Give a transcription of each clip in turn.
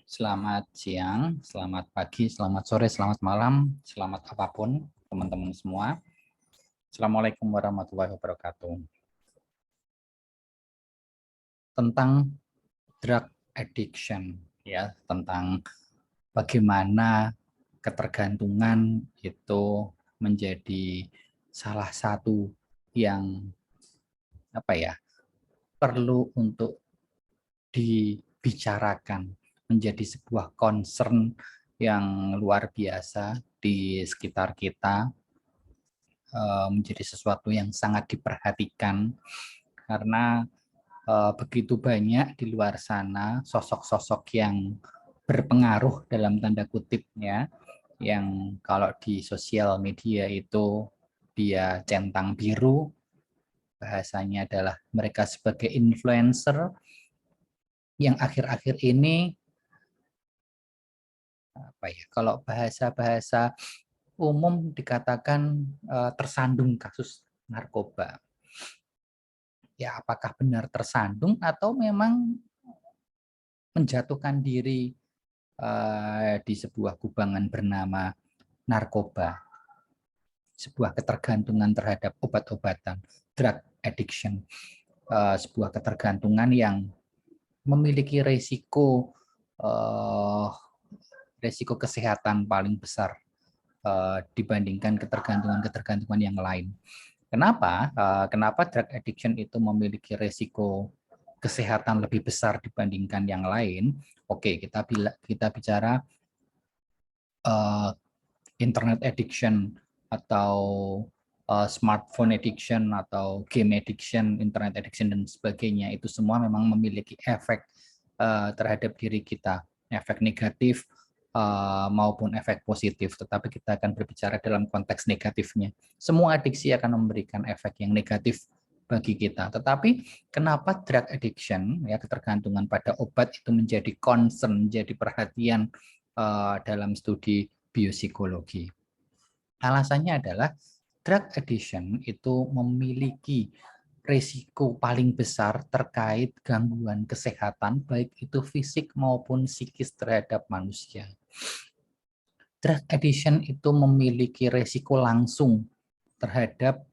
Selamat siang, selamat pagi, selamat sore, selamat malam, selamat apapun teman-teman semua. Assalamualaikum warahmatullahi wabarakatuh. Tentang drug addiction, ya, tentang bagaimana ketergantungan itu menjadi salah satu yang perlu untuk dibicarakan, menjadi sebuah concern yang luar biasa di sekitar kita, menjadi sesuatu yang sangat diperhatikan karena begitu banyak di luar sana sosok-sosok yang berpengaruh dalam tanda kutipnya, yang kalau di sosial media itu dia centang biru, bahasanya adalah mereka sebagai influencer yang akhir-akhir ini kalau bahasa-bahasa umum dikatakan tersandung kasus narkoba. Ya, apakah benar tersandung atau memang menjatuhkan diri di sebuah kubangan bernama narkoba, sebuah ketergantungan terhadap obat-obatan, drug addiction, sebuah ketergantungan yang memiliki resiko kesehatan paling besar dibandingkan ketergantungan-ketergantungan yang lain. Kenapa? Kenapa drug addiction itu memiliki resiko kesehatan lebih besar dibandingkan yang lain? Oke, kita bicara internet addiction atau smartphone addiction atau game addiction, internet addiction dan sebagainya. Itu semua memang memiliki efek terhadap diri kita, efek negatif maupun efek positif, tetapi kita akan berbicara dalam konteks negatifnya. Semua adiksi akan memberikan efek yang negatif bagi kita. Tetapi kenapa drug addiction, ya, ketergantungan pada obat itu menjadi concern, menjadi perhatian dalam studi biopsikologi? Alasannya adalah drug addiction itu memiliki risiko paling besar terkait gangguan kesehatan, baik itu fisik maupun psikis terhadap manusia. Drug addiction itu memiliki risiko langsung terhadap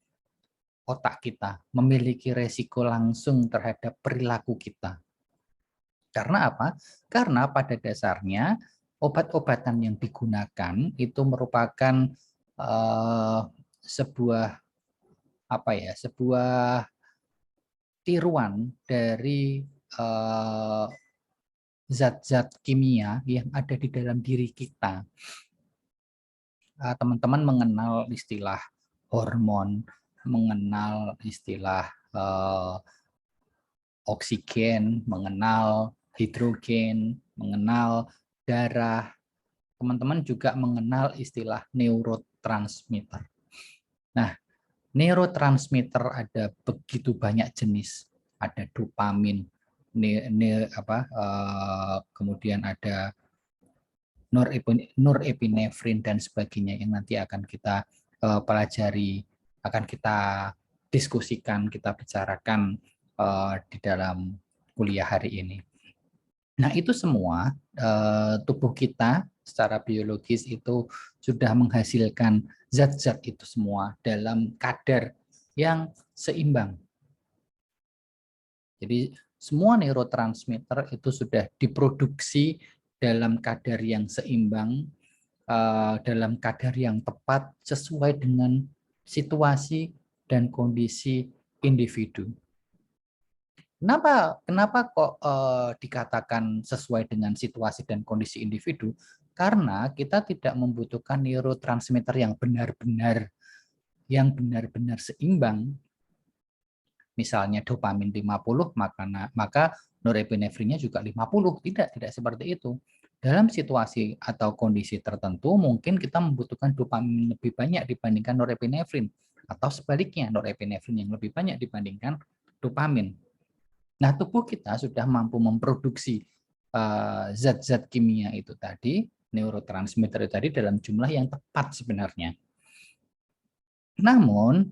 otak kita, memiliki risiko langsung terhadap perilaku kita. Karena apa? Karena pada dasarnya obat-obatan yang digunakan itu merupakan sebuah sebuah tiruan dari zat-zat kimia yang ada di dalam diri kita. Teman-teman mengenal istilah hormon, mengenal istilah oksigen, mengenal hidrogen, mengenal darah. Teman-teman juga mengenal istilah neurotransmitter. Nah, neurotransmitter ada begitu banyak jenis. Ada dopamin, kemudian ada norepinefrin dan sebagainya yang nanti akan kita pelajari, akan kita diskusikan, kita bicarakan di dalam kuliah hari ini. Nah, itu semua tubuh kita secara biologis itu sudah menghasilkan zat-zat itu semua dalam kadar yang seimbang. Jadi semua neurotransmitter itu sudah diproduksi dalam kadar yang seimbang, dalam kadar yang tepat sesuai dengan situasi dan kondisi individu. Kenapa kok dikatakan sesuai dengan situasi dan kondisi individu? Karena kita tidak membutuhkan neurotransmitter yang benar-benar seimbang. Misalnya dopamin 50, maka norepinefrinnya juga 50. Tidak seperti itu. Dalam situasi atau kondisi tertentu mungkin kita membutuhkan dopamin lebih banyak dibandingkan norepinefrin, atau sebaliknya norepinefrin yang lebih banyak dibandingkan dopamin. Nah, tubuh kita sudah mampu memproduksi zat-zat kimia itu tadi, neurotransmitter itu tadi dalam jumlah yang tepat sebenarnya. Namun,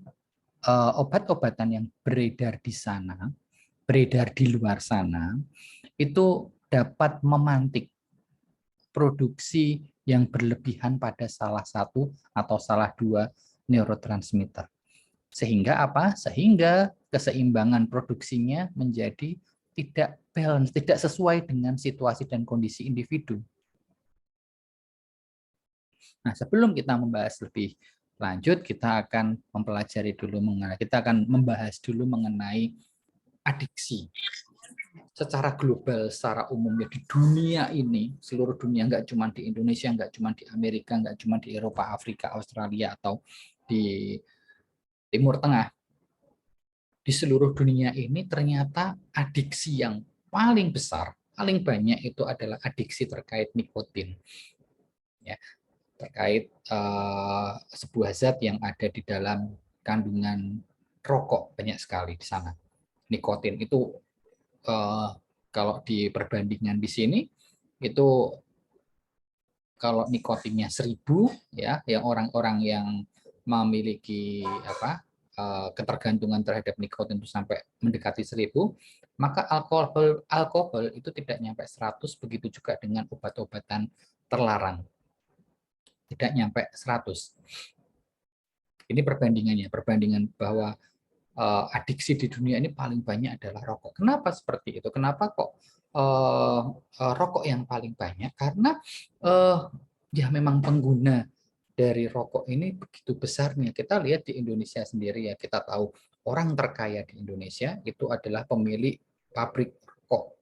obat-obatan yang beredar di sana, beredar di luar sana, itu dapat memantik produksi yang berlebihan pada salah satu atau salah dua neurotransmitter. Sehingga apa? Sehingga keseimbangan produksinya menjadi tidak balance, tidak sesuai dengan situasi dan kondisi individu. Nah, sebelum kita membahas lebih lanjut, kita akan mempelajari dulu mengenai, kita akan membahas dulu mengenai adiksi. Secara global, secara umumnya di dunia ini, seluruh dunia, nggak cuma di Indonesia, nggak cuma di Amerika, nggak cuma di Eropa, Afrika, Australia, atau di Timur Tengah, di seluruh dunia ini ternyata adiksi yang paling besar, paling banyak itu adalah adiksi terkait nikotin. Ya, terkait sebuah zat yang ada di dalam kandungan rokok, banyak sekali di sana. Nikotin itu kalau di perbandingan di sini itu kalau nikotinnya 1000 ya, yang orang-orang yang memiliki ketergantungan terhadap nikotin itu sampai mendekati 1000, maka alkohol itu tidak nyampe 100, begitu juga dengan obat-obatan terlarang. Tidak nyampe 100. Ini perbandingan bahwa adiksi di dunia ini paling banyak adalah rokok. Kenapa seperti itu? Kenapa kok rokok yang paling banyak? Karena ya memang pengguna dari rokok ini begitu besarnya. Kita lihat di Indonesia sendiri ya, kita tahu orang terkaya di Indonesia itu adalah pemilik pabrik rokok.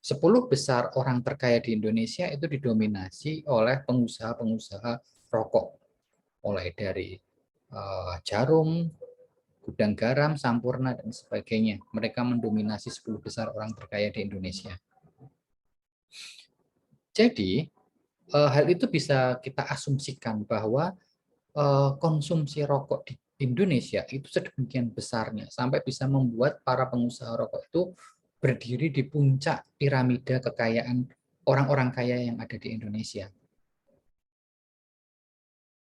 10 besar orang terkaya di Indonesia itu didominasi oleh pengusaha-pengusaha rokok. Mulai dari Jarum, Gudang Garam, Sampurna, dan sebagainya. Mereka mendominasi 10 besar orang terkaya di Indonesia. Jadi, hal itu bisa kita asumsikan bahwa konsumsi rokok di Indonesia itu sedemikian besarnya, sampai bisa membuat para pengusaha rokok itu berdiri di puncak piramida kekayaan orang-orang kaya yang ada di Indonesia.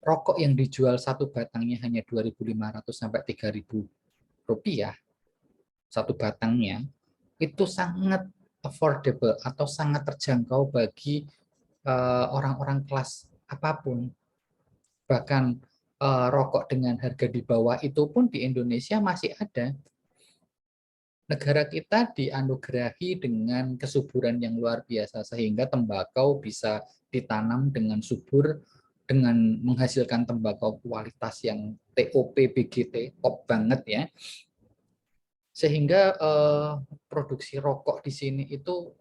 Rokok yang dijual satu batangnya hanya 2.500 sampai 3.000 rupiah, satu batangnya, itu sangat affordable atau sangat terjangkau bagi orang-orang kelas apapun. Bahkan rokok dengan harga di bawah itu pun di Indonesia masih ada. Negara kita dianugerahi dengan kesuburan yang luar biasa, sehingga tembakau bisa ditanam dengan subur, dengan menghasilkan tembakau kualitas yang TOP, BGT, top banget ya. Sehingga produksi rokok di sini itu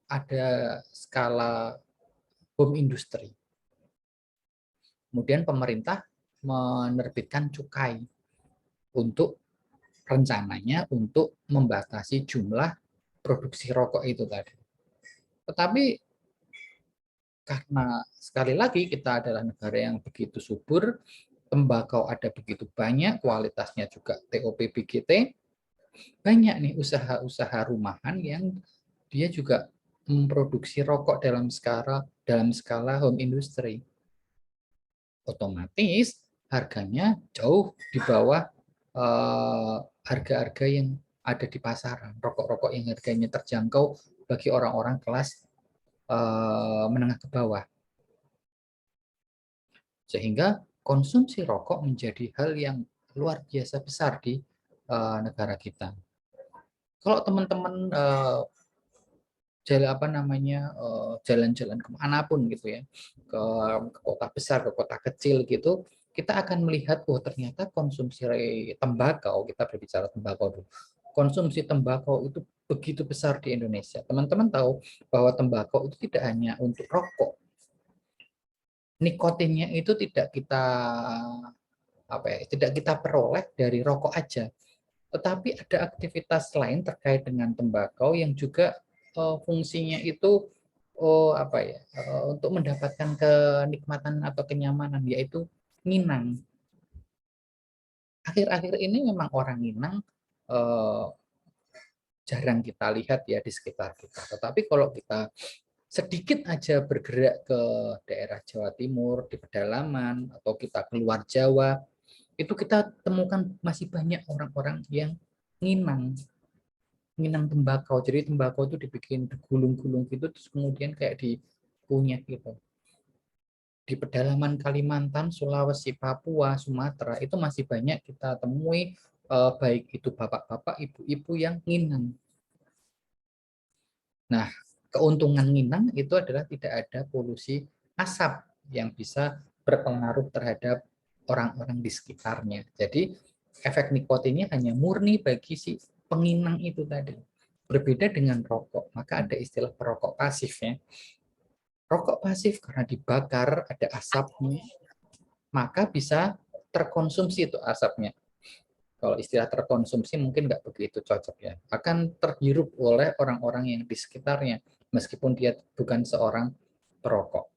ada skala home industry. Kemudian pemerintah menerbitkan cukai untuk rencananya untuk membatasi jumlah produksi rokok itu tadi. Tetapi karena sekali lagi kita adalah negara yang begitu subur, tembakau ada begitu banyak, kualitasnya juga TOP BGT, banyak nih usaha-usaha rumahan yang dia juga memproduksi rokok dalam skala home industry. Otomatis harganya jauh di bawah harga-harga yang ada di pasaran. Rokok-rokok yang harganya terjangkau bagi orang-orang kelas menengah ke bawah. Sehingga konsumsi rokok menjadi hal yang luar biasa besar di negara kita. Kalau teman-teman jalan-jalan kemanapun gitu ya, ke kota besar, ke kota kecil gitu, kita akan melihat, oh ternyata konsumsi tembakau, kita berbicara tembakau dulu, konsumsi tembakau itu begitu besar di Indonesia. Teman-teman tahu bahwa tembakau itu tidak hanya untuk rokok, nikotinnya itu tidak kita peroleh dari rokok aja, tetapi ada aktivitas lain terkait dengan tembakau yang juga fungsinya itu untuk mendapatkan kenikmatan atau kenyamanan, yaitu nginang. Akhir-akhir ini memang orang nginang jarang kita lihat ya di sekitar kita. Tetapi kalau kita sedikit aja bergerak ke daerah Jawa Timur, di pedalaman, atau kita keluar Jawa, itu kita temukan masih banyak orang-orang yang nginang tembakau. Jadi tembakau itu dibikin digulung-gulung gitu, terus kemudian kayak kunyit gitu. Di pedalaman Kalimantan, Sulawesi, Papua, Sumatera itu masih banyak kita temui baik itu bapak-bapak, ibu-ibu yang nginang. Nah, keuntungan nginang itu adalah tidak ada polusi asap yang bisa berpengaruh terhadap orang-orang di sekitarnya. Jadi efek nikotinnya hanya murni bagi si penginang itu tadi. Berbeda dengan rokok, maka ada istilah perokok pasif ya. Rokok pasif karena dibakar ada asapnya, maka bisa terkonsumsi itu asapnya. Kalau istilah terkonsumsi mungkin nggak begitu cocok ya. Akan terhirup oleh orang-orang yang di sekitarnya, meskipun dia bukan seorang perokok.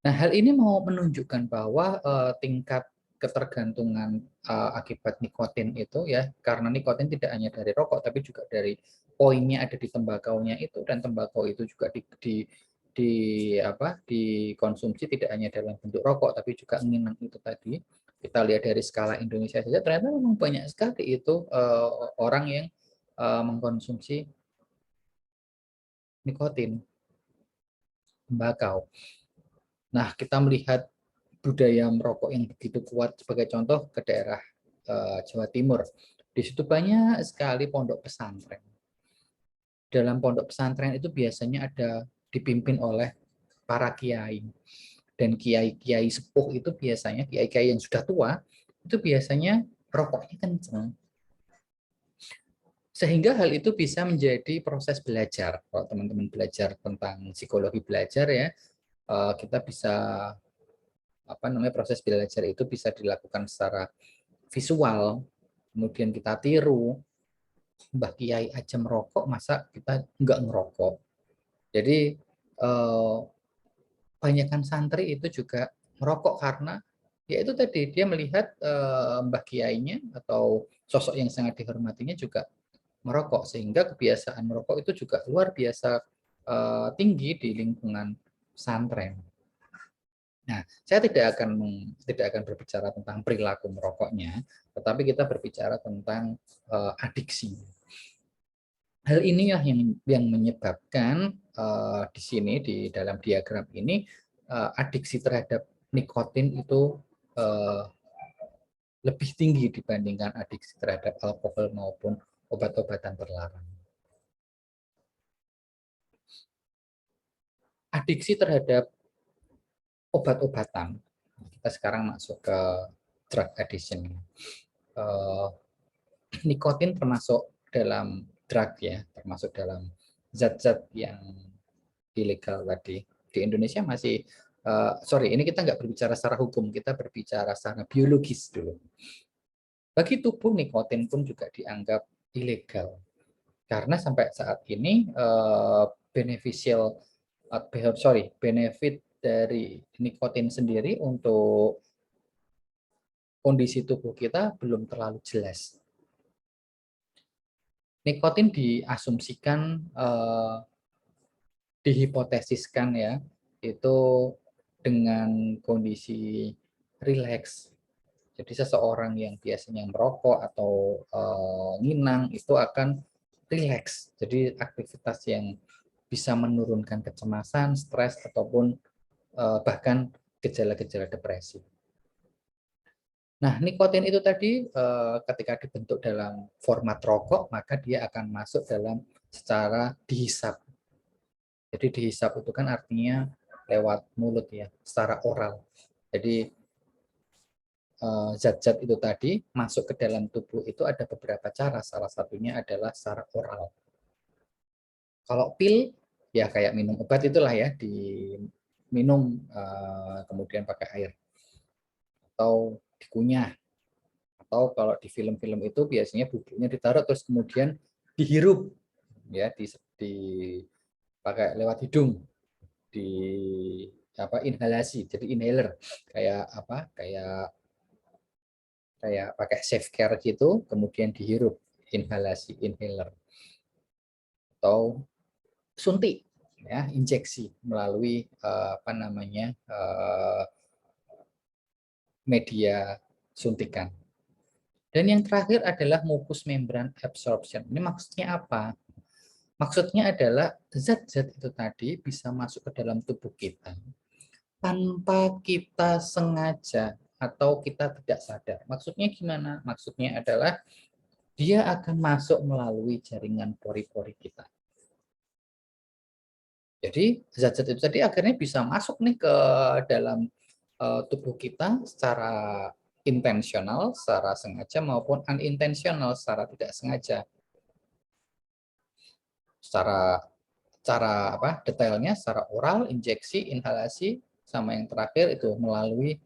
Nah, hal ini mau menunjukkan bahwa tingkat ketergantungan akibat nikotin itu ya, karena nikotin tidak hanya dari rokok, tapi juga dari poinnya ada di tembakaunya itu, dan tembakau itu juga dikonsumsi tidak hanya dalam bentuk rokok, tapi juga nginang itu tadi. Kita lihat dari skala Indonesia saja, ternyata memang banyak sekali itu orang yang mengkonsumsi nikotin, tembakau. Nah, kita melihat budaya merokok yang begitu kuat sebagai contoh ke daerah Jawa Timur. Di situ banyak sekali pondok pesantren. Dalam pondok pesantren itu biasanya ada dipimpin oleh para kiai. Dan kiai-kiai sepuh itu biasanya, kiai-kiai yang sudah tua, itu biasanya rokoknya kenceng. Sehingga hal itu bisa menjadi proses belajar. Kalau teman-teman belajar tentang psikologi belajar ya, kita bisa proses belajar itu bisa dilakukan secara visual, kemudian kita tiru. Mbah Kiai aja merokok, masa kita nggak ngerokok? Jadi banyakkan santri itu juga merokok karena ya itu tadi dia melihat Mbah Kiainya atau sosok yang sangat dihormatinya juga merokok, sehingga kebiasaan merokok itu juga luar biasa tinggi di lingkungan pesantren. Nah, saya tidak akan berbicara tentang perilaku merokoknya, tetapi kita berbicara tentang adiksi. Hal ini yang menyebabkan di sini di dalam diagram ini adiksi terhadap nikotin itu lebih tinggi dibandingkan adiksi terhadap alkohol maupun obat-obatan terlarang. Adiksi terhadap obat-obatan. Kita sekarang masuk ke drug addiction. Nikotin termasuk dalam drug ya, termasuk dalam zat-zat yang ilegal tadi. Di Indonesia masih, ini kita nggak berbicara secara hukum, kita berbicara secara biologis dulu. Bagi tubuh, nikotin pun juga dianggap ilegal. Karena sampai saat ini benefit dari nikotin sendiri untuk kondisi tubuh kita belum terlalu jelas. Nikotin diasumsikan, dihipotesiskan ya, itu dengan kondisi rileks. Jadi seseorang yang biasanya merokok atau nginang itu akan rileks. Jadi aktivitas yang bisa menurunkan kecemasan, stres, ataupun bahkan gejala-gejala depresi. Nah, nikotin itu tadi ketika dibentuk dalam format rokok, maka dia akan masuk dalam secara dihisap. Jadi dihisap itu kan artinya lewat mulut ya, secara oral. Jadi zat-zat itu tadi masuk ke dalam tubuh itu ada beberapa cara. Salah satunya adalah secara oral. Kalau pil, ya kayak minum obat itulah ya, diminum kemudian pakai air. Atau dikunyah. Atau kalau di film-film itu biasanya bubuknya ditaruh terus kemudian dihirup ya, pakai lewat hidung, di inhalasi, jadi inhaler kayak pakai safe care gitu, kemudian dihirup, inhalasi, inhaler, atau suntik ya, injeksi melalui media suntikan. Dan yang terakhir adalah mucus membran absorption. Ini maksudnya apa? Maksudnya adalah zat-zat itu tadi bisa masuk ke dalam tubuh kita tanpa kita sengaja atau kita tidak sadar. Maksudnya gimana? Maksudnya adalah dia akan masuk melalui jaringan pori-pori kita. Jadi zat-zat itu tadi akhirnya bisa masuk nih ke dalam tubuh kita secara intensional, secara sengaja maupun unintentional, secara tidak sengaja. Secara cara apa detailnya secara oral, injeksi, inhalasi, sama yang terakhir itu melalui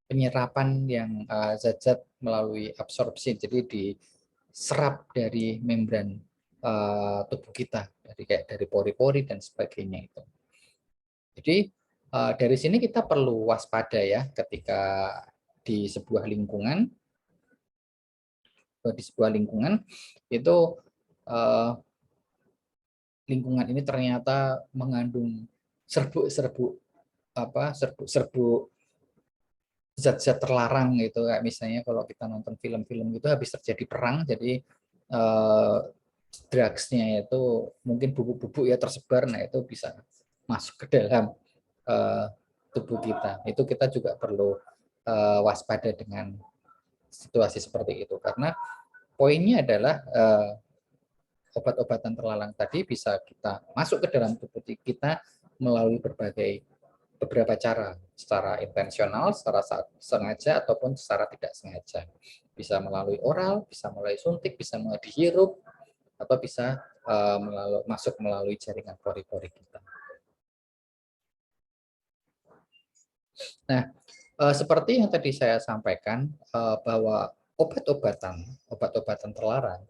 penyerapan yang zat-zat melalui absorpsi, jadi diserap dari membran tubuh kita, dari pori-pori dan sebagainya itu. Jadi dari sini kita perlu waspada ya ketika di sebuah lingkungan itu lingkungan ini ternyata mengandung serbuk-serbuk zat-zat terlarang gitu, kayak misalnya kalau kita nonton film-film gitu habis terjadi perang, jadi drugsnya itu mungkin bubuk-bubuk ya tersebar, nah itu bisa masuk ke dalam tubuh kita. Itu kita juga perlu waspada dengan situasi seperti itu, karena poinnya adalah obat-obatan terlarang tadi bisa kita masuk ke dalam tubuh kita melalui beberapa cara, secara intensional, secara sengaja, ataupun secara tidak sengaja. Bisa melalui oral, bisa melalui suntik, bisa melalui dihirup, atau bisa masuk melalui jaringan pori-pori kita. Nah, seperti yang tadi saya sampaikan, bahwa obat-obatan terlarang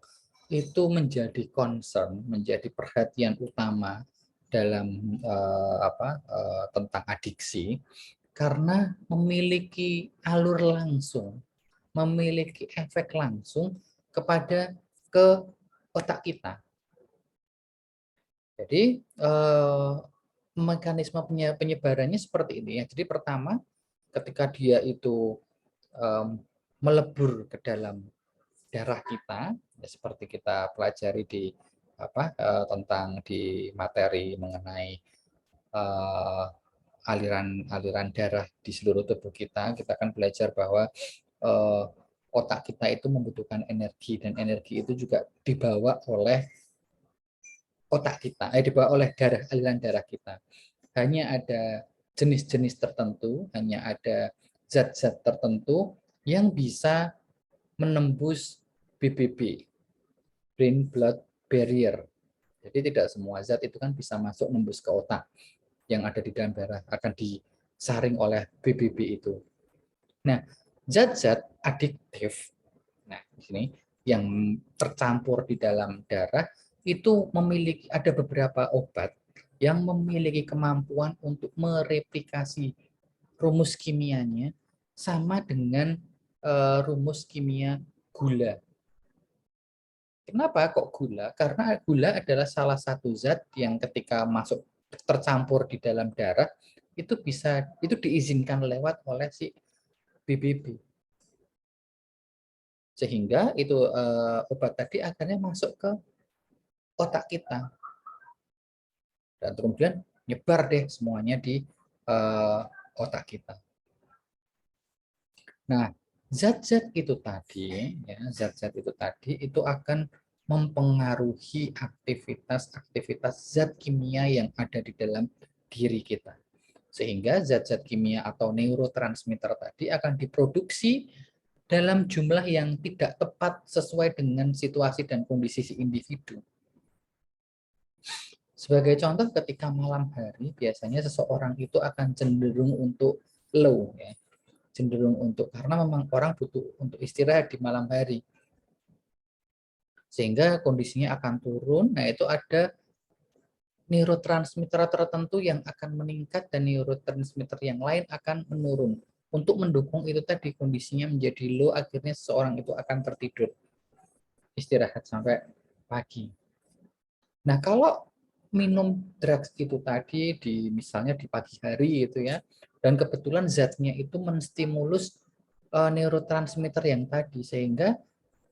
itu menjadi concern, menjadi perhatian utama dalam tentang adiksi, karena memiliki alur langsung, memiliki efek langsung ke otak kita. Jadi mekanisme penyebarannya seperti ini ya. Jadi pertama, ketika dia itu melebur ke dalam darah kita, ya seperti kita pelajari di tentang di materi mengenai aliran darah di seluruh tubuh kita akan belajar bahwa otak kita itu membutuhkan energi, dan energi itu juga dibawa oleh otak kita, dibawa oleh aliran darah kita. Hanya ada jenis-jenis tertentu, hanya ada zat-zat tertentu yang bisa menembus BBB, brain blood barrier. Jadi tidak semua zat itu kan bisa masuk nembus ke otak, yang ada di dalam darah akan disaring oleh BBB itu. Nah, zat-zat adiktif, nah di sini yang tercampur di dalam darah itu ada beberapa obat yang memiliki kemampuan untuk mereplikasi rumus kimianya sama dengan rumus kimia gula. Kenapa kok gula? Karena gula adalah salah satu zat yang ketika masuk tercampur di dalam darah itu diizinkan lewat oleh si BBB. Sehingga itu obat tadi akhirnya masuk ke otak kita. Dan kemudian nyebar deh semuanya di otak kita. Nah, zat-zat itu tadi, itu akan mempengaruhi aktivitas zat kimia yang ada di dalam diri kita. Sehingga zat-zat kimia atau neurotransmitter tadi akan diproduksi dalam jumlah yang tidak tepat sesuai dengan situasi dan kondisi si individu. Sebagai contoh, ketika malam hari, biasanya seseorang itu akan cenderung untuk low, ya. Karena memang orang butuh untuk istirahat di malam hari, sehingga kondisinya akan turun. Nah, itu ada neurotransmitter tertentu yang akan meningkat dan neurotransmitter yang lain akan menurun untuk mendukung itu tadi, kondisinya menjadi low, akhirnya seseorang itu akan tertidur istirahat sampai pagi. Nah, kalau minum drugs itu tadi misalnya di pagi hari itu ya, dan kebetulan zatnya itu menstimulus neurotransmitter yang tadi, sehingga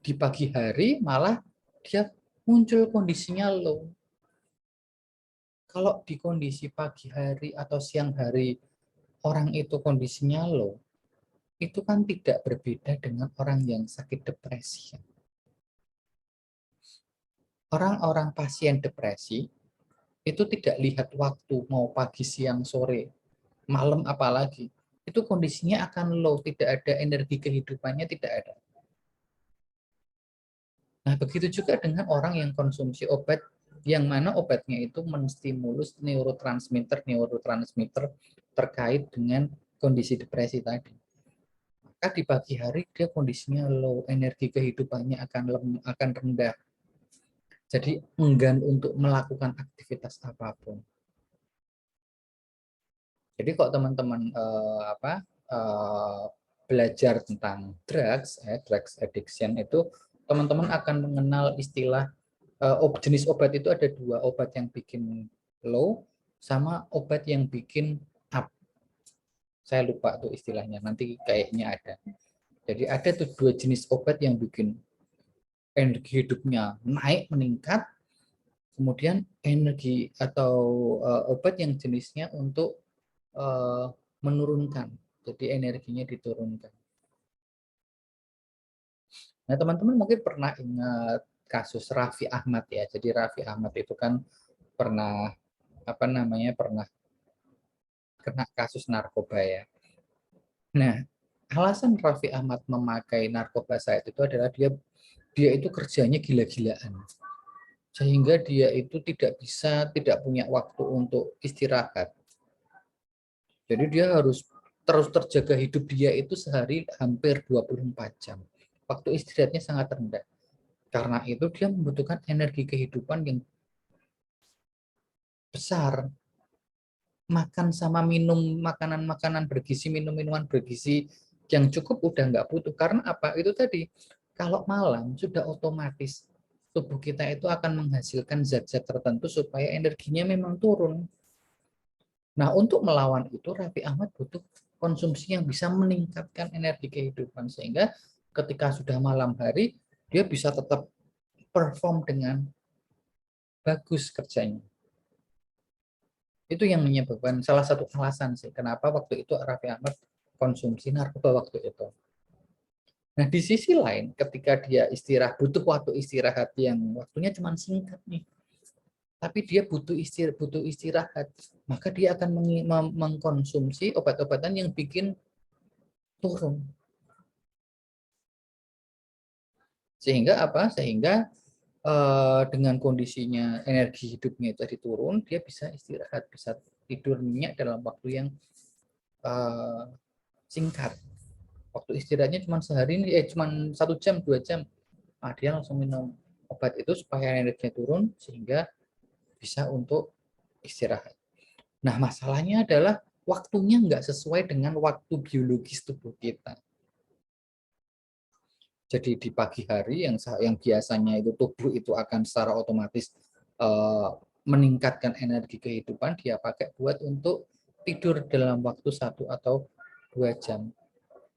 di pagi hari malah dia muncul kondisinya low. Kalau di kondisi pagi hari atau siang hari orang itu kondisinya low, itu kan tidak berbeda dengan orang yang sakit depresi. Orang-orang pasien depresi itu tidak lihat waktu mau pagi, siang, sore, malam apalagi. Itu kondisinya akan low, tidak ada energi kehidupannya, tidak ada. Nah, begitu juga dengan orang yang konsumsi obat yang mana obatnya itu menstimulus neurotransmitter terkait dengan kondisi depresi tadi. Maka di pagi hari dia kondisinya low, energi kehidupannya akan rendah. Jadi enggan untuk melakukan aktivitas apapun. Jadi kok teman-teman belajar tentang drugs addiction itu, teman-teman akan mengenal istilah jenis obat itu ada dua, obat yang bikin low sama obat yang bikin up. Saya lupa tuh istilahnya, nanti kayaknya ada. Jadi ada tuh dua jenis obat yang bikin energi hidupnya naik, meningkat, kemudian energi atau obat yang jenisnya untuk menurunkan, jadi energinya diturunkan. Nah, teman-teman mungkin pernah ingat kasus Raffi Ahmad ya. Jadi Raffi Ahmad itu kan pernah pernah kena kasus narkoba ya. Nah, alasan Raffi Ahmad memakai narkoba saat itu adalah dia itu kerjanya gila-gilaan. Sehingga dia itu tidak punya waktu untuk istirahat. Jadi dia harus terus terjaga, hidup dia itu sehari hampir 24 jam. Waktu istirahatnya sangat rendah. Karena itu dia membutuhkan energi kehidupan yang besar. Makan sama minum makanan-makanan bergizi, minum-minuman bergizi yang cukup udah nggak butuh. Karena apa? Itu tadi, kalau malam sudah otomatis tubuh kita itu akan menghasilkan zat-zat tertentu supaya energinya memang turun. Nah, untuk melawan itu Raffi Ahmad butuh konsumsi yang bisa meningkatkan energi kehidupan, sehingga ketika sudah malam hari dia bisa tetap perform dengan bagus kerjanya. Itu yang menyebabkan, salah satu alasan sih kenapa waktu itu Raffi Ahmad konsumsi narkoba waktu itu. Nah, di sisi lain ketika dia butuh waktu istirahat yang waktunya cuma singkat nih, tapi dia butuh istirahat, maka dia akan mengkonsumsi obat-obatan yang bikin turun. Sehingga apa? Sehingga dengan kondisinya energi hidupnya itu tadi turun, dia bisa istirahat, bisa tidur nyenyak dalam waktu yang singkat. Waktu istirahatnya cuma sehari ini, cuma 1 jam 2 jam. Nah, dia langsung minum obat itu supaya energinya turun sehingga bisa untuk istirahat. Nah, masalahnya adalah waktunya nggak sesuai dengan waktu biologis tubuh kita. Jadi di pagi hari yang biasanya itu tubuh itu akan secara otomatis meningkatkan energi kehidupan, dia pakai buat untuk tidur dalam waktu 1 atau 2 jam.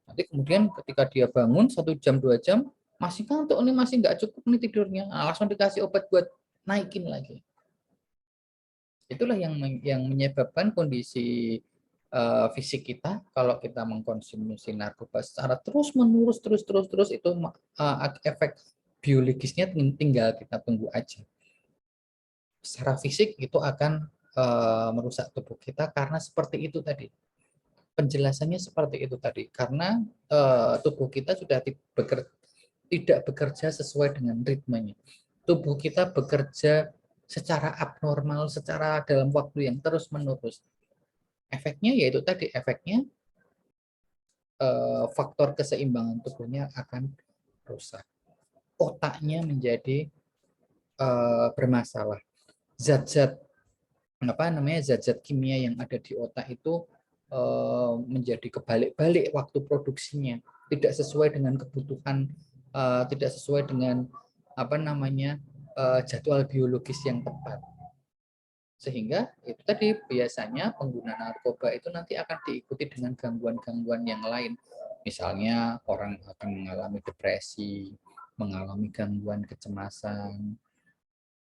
Nanti kemudian ketika dia bangun 1 jam 2 jam masih ngantuk nih, masih nggak cukup nih tidurnya, nah, langsung dikasih obat buat naikin lagi. Itulah yang menyebabkan kondisi fisik kita kalau kita mengkonsumsi narkoba secara terus menerus terus itu efek biologisnya tinggal kita tunggu aja. Secara fisik itu akan merusak tubuh kita karena seperti itu tadi. Penjelasannya seperti itu tadi, karena tubuh kita sudah tidak bekerja sesuai dengan ritmenya. Tubuh kita bekerja secara abnormal, secara dalam waktu yang terus-menerus. Efeknya yaitu tadi, efeknya faktor keseimbangan tubuhnya akan rusak. Otaknya menjadi bermasalah. Zat-zat zat-zat kimia yang ada di otak itu menjadi kebalik-balik waktu produksinya, tidak sesuai dengan kebutuhan, tidak sesuai dengan jadwal biologis yang tepat. Sehingga itu tadi, biasanya pengguna narkoba itu nanti akan diikuti dengan gangguan-gangguan yang lain. Misalnya orang akan mengalami depresi, mengalami gangguan kecemasan,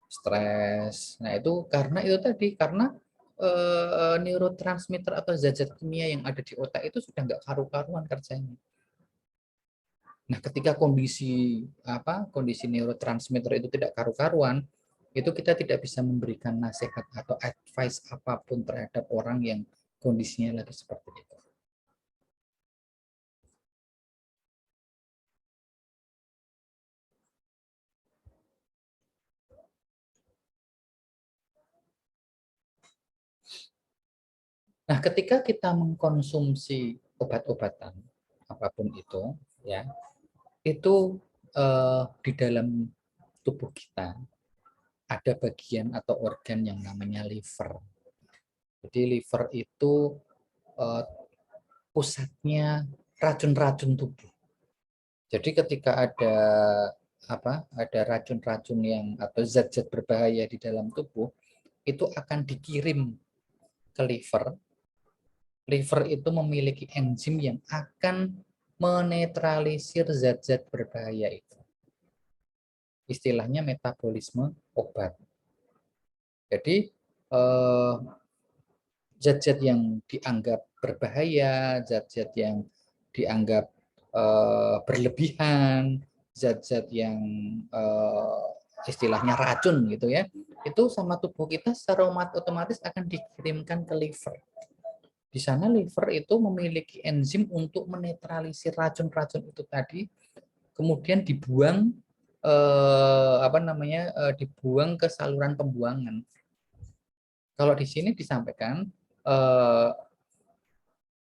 stres. Nah, itu karena itu tadi, karena neurotransmitter atau zat-zat kimia yang ada di otak itu sudah nggak karu-karuan kerjanya. Nah, ketika kondisi neurotransmitter itu tidak karu-karuan, itu kita tidak bisa memberikan nasihat atau advice apapun terhadap orang yang kondisinya lagi seperti itu. Nah, ketika kita mengkonsumsi obat-obatan apapun itu, ya, itu di dalam tubuh kita ada bagian atau organ yang namanya liver. Jadi liver itu pusatnya racun-racun tubuh. Jadi ketika ada racun-racun yang atau zat-zat berbahaya di dalam tubuh, itu akan dikirim ke liver. Liver itu memiliki enzim yang akan menetralisir zat-zat berbahaya itu. Istilahnya metabolisme obat. Jadi zat-zat yang dianggap berbahaya, zat-zat yang dianggap berlebihan, zat-zat yang istilahnya racun gitu ya, itu sama tubuh kita secara otomatis akan dikirimkan ke liver. Di sana liver itu memiliki enzim untuk menetralisir racun-racun itu tadi, kemudian dibuang dibuang ke saluran pembuangan. Kalau di sini disampaikan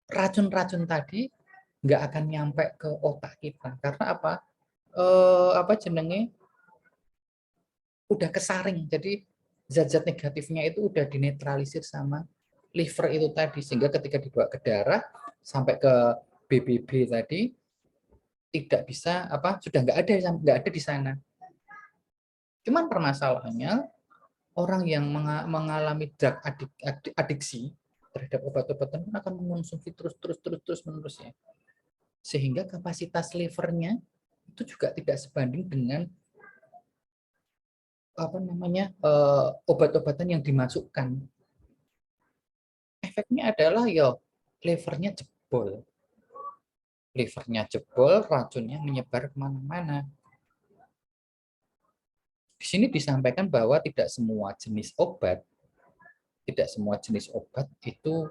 racun-racun tadi nggak akan nyampe ke otak kita karena udah kesaring, jadi zat-zat negatifnya itu udah dinetralisir sama liver itu tadi, sehingga ketika dibawa ke darah sampai ke BBB tadi tidak bisa sudah nggak ada di sana. Cuman permasalahannya orang yang mengalami drug adiksi terhadap obat-obatan akan mengonsumsi terus menerus ya, sehingga kapasitas livernya itu juga tidak sebanding dengan obat-obatan yang dimasukkan. Efeknya adalah livernya jebol, racunnya menyebar kemana-mana. Di sini disampaikan bahwa tidak semua jenis obat itu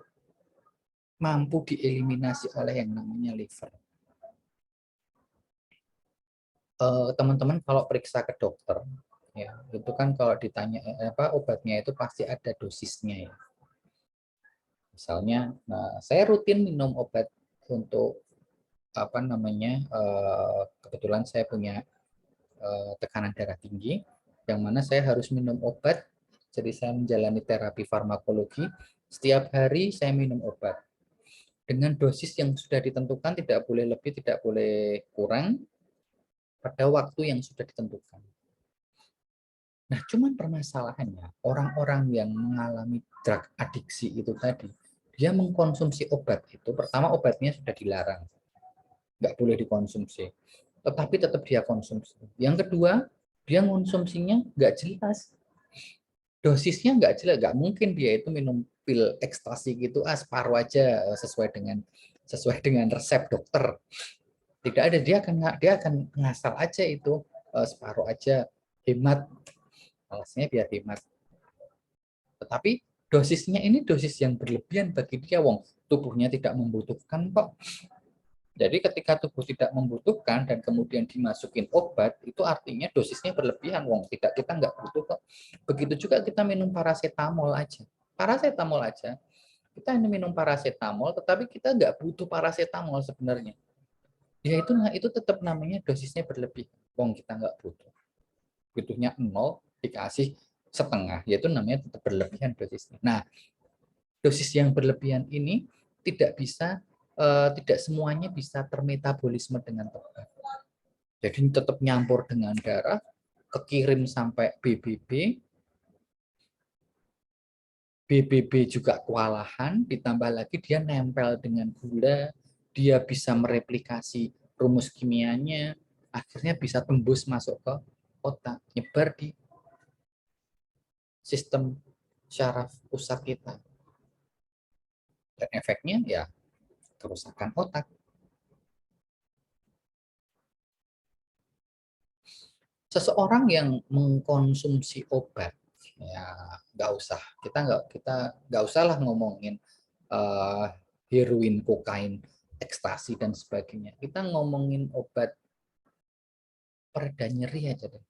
mampu dieliminasi oleh yang namanya liver. Teman-teman kalau periksa ke dokter, ya itu kan kalau ditanya obatnya itu pasti ada dosisnya ya. Misalnya, saya rutin minum obat untuk kebetulan saya punya tekanan darah tinggi, yang mana saya harus minum obat. Jadi saya menjalani terapi farmakologi, setiap hari saya minum obat dengan dosis yang sudah ditentukan, tidak boleh lebih, tidak boleh kurang, pada waktu yang sudah ditentukan. Nah, cuman permasalahannya orang-orang yang mengalami drug adiksi itu tadi, dia mengkonsumsi obat itu, pertama obatnya sudah dilarang, nggak boleh dikonsumsi, tetapi tetap dia konsumsi. Yang kedua, dia konsumsinya nggak jelas, dosisnya nggak jelas, nggak mungkin dia itu minum pil ekstasi gitu separuh aja sesuai dengan resep dokter. Tidak ada, dia akan ngasal aja itu separuh aja, hemat, alasnya biar hemat. Tetapi dosisnya ini dosis yang berlebihan bagi dia, wong tubuhnya tidak membutuhkan kok. Jadi ketika tubuh tidak membutuhkan dan kemudian dimasukin obat, itu artinya dosisnya berlebihan, wong kita nggak butuh kok. Begitu juga kita minum paracetamol aja. Paracetamol aja, kita minum paracetamol, tetapi kita nggak butuh paracetamol sebenarnya. Ya itu tetap namanya dosisnya berlebihan. Wong kita nggak butuh. Butuhnya 0, dikasih setengah, yaitu namanya tetap berlebihan dosisnya. Nah, dosis yang berlebihan ini tidak semuanya bisa termetabolisme dengan tepat. Jadi tetap nyampur dengan darah, kekirim sampai BBB, BBB juga kewalahan, ditambah lagi dia nempel dengan gula, dia bisa mereplikasi rumus kimianya, akhirnya bisa tembus masuk ke otak, nyebar di sistem syaraf pusat kita. Dan efeknya ya kerusakan otak. Seseorang yang mengkonsumsi obat, ya kita nggak usah lah ngomongin heroin, kokain, ekstasi dan sebagainya. Kita ngomongin obat pereda nyeri aja deh.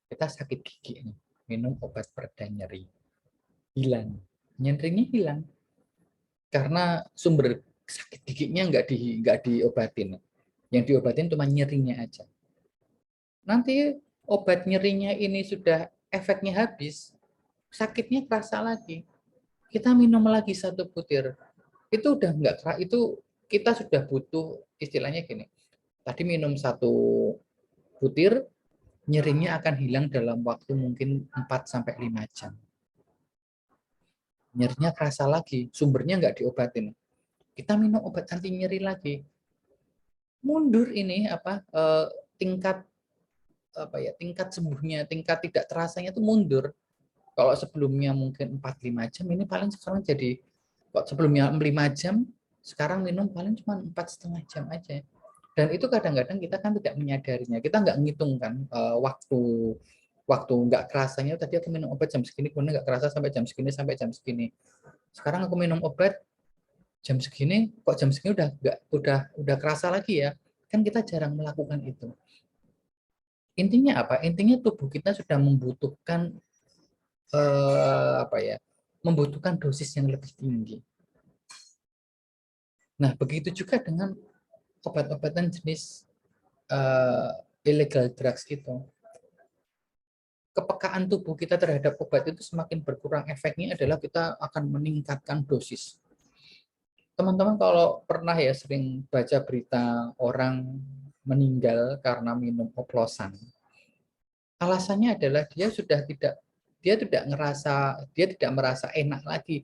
Kita sakit gigi nih, minum obat pereda nyeri, hilang, nyerinya hilang karena sumber sakit giginya nggak diobatin. Yang diobatin cuma nyerinya aja. Nanti obat nyerinya ini sudah efeknya habis, sakitnya kerasa lagi. Kita minum lagi 1 butir. Itu udah enggak, itu kita sudah butuh istilahnya gini. Tadi minum 1 butir, nyerinya akan hilang dalam waktu mungkin 4-5 jam. Nyerinya kerasa lagi, sumbernya enggak diobatin. Kita minum obat anti nyeri lagi. Mundur ini tingkat tingkat sembuhnya, tingkat tidak terasanya itu mundur. Kalau sebelumnya mungkin 4-5 jam, ini paling sekarang jadi, kok sebelumnya 5 jam, sekarang minum paling cuma 4,5 jam aja. Dan itu kadang-kadang kita kan tidak menyadarinya, kita nggak ngitung kan waktu nggak kerasanya. Tadi aku minum obat jam segini, kemudian nggak kerasa sampai jam segini. Sekarang aku minum obat jam segini, kok jam segini udah kerasa lagi ya. Kan kita jarang melakukan itu. Intinya apa? Intinya tubuh kita sudah membutuhkan membutuhkan dosis yang lebih tinggi. Nah, begitu juga dengan obat-obatan jenis illegal drugs itu. Kepekaan tubuh kita terhadap obat itu semakin berkurang, efeknya adalah kita akan meningkatkan dosis. Teman-teman kalau pernah ya sering baca berita orang meninggal karena minum oplosan. Alasannya adalah dia tidak merasa enak lagi.